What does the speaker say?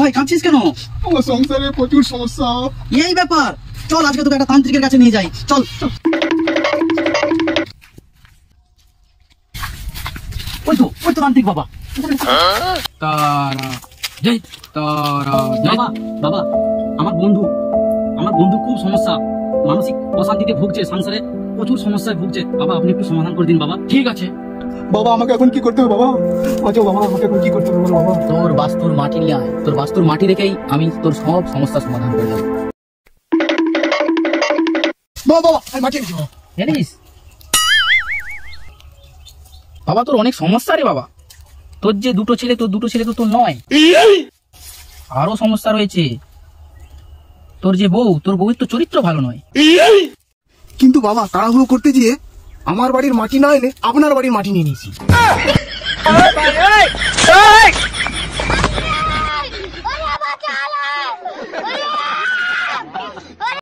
ভাই কাঁদছিস কেন? আমার সংসারে প্রচুর সমস্যা। এই ব্যাপার, চল আজকে তোকে একটা তান্ত্রিকের কাছে নিয়ে যাই, চল। ওই তো তান্ত্রিক বাবা। তারা জয়, তারা জয়। বাবা বাবা, আমার বন্ধু খুব সমস্যা, মানসিক অশান্তিতে ভুগছে, সংসারে প্রচুর সমস্যায় ভুগছে। বাবা আপনি একটু সমাধান করে দিন বাবা। ঠিক আছে, বাবা আমাকে এখন কি করতে হবে বাবা? আচ্ছা বাবা আমাকে এখন কি করতে হবে বলো বাবা? তোর বাস্তুর মাটি নিয়ে আয়, তোর বাস্তুর মাটি রেখেই আমি তোর সব সমস্যার সমাধান করে দেবো। বাবা আমি মাটি এনেছি বাবা। জানিস বাবা, তোর অনেক সমস্যা রে বাবা। তোর যে দুটো ছেলে, তোর দুটো ছেলে তো তোর নয়, আরো সমস্যা রয়েছে। তোর যে বউ, তোর বউয়ের তো চরিত্র ভালো নয়। কিন্তু বাবা তাড়াহুড়ো করতে গিয়ে আমার বাড়ির মাটি না এনে আপনার বাড়ির মাটি নিয়ে নিয়েছি।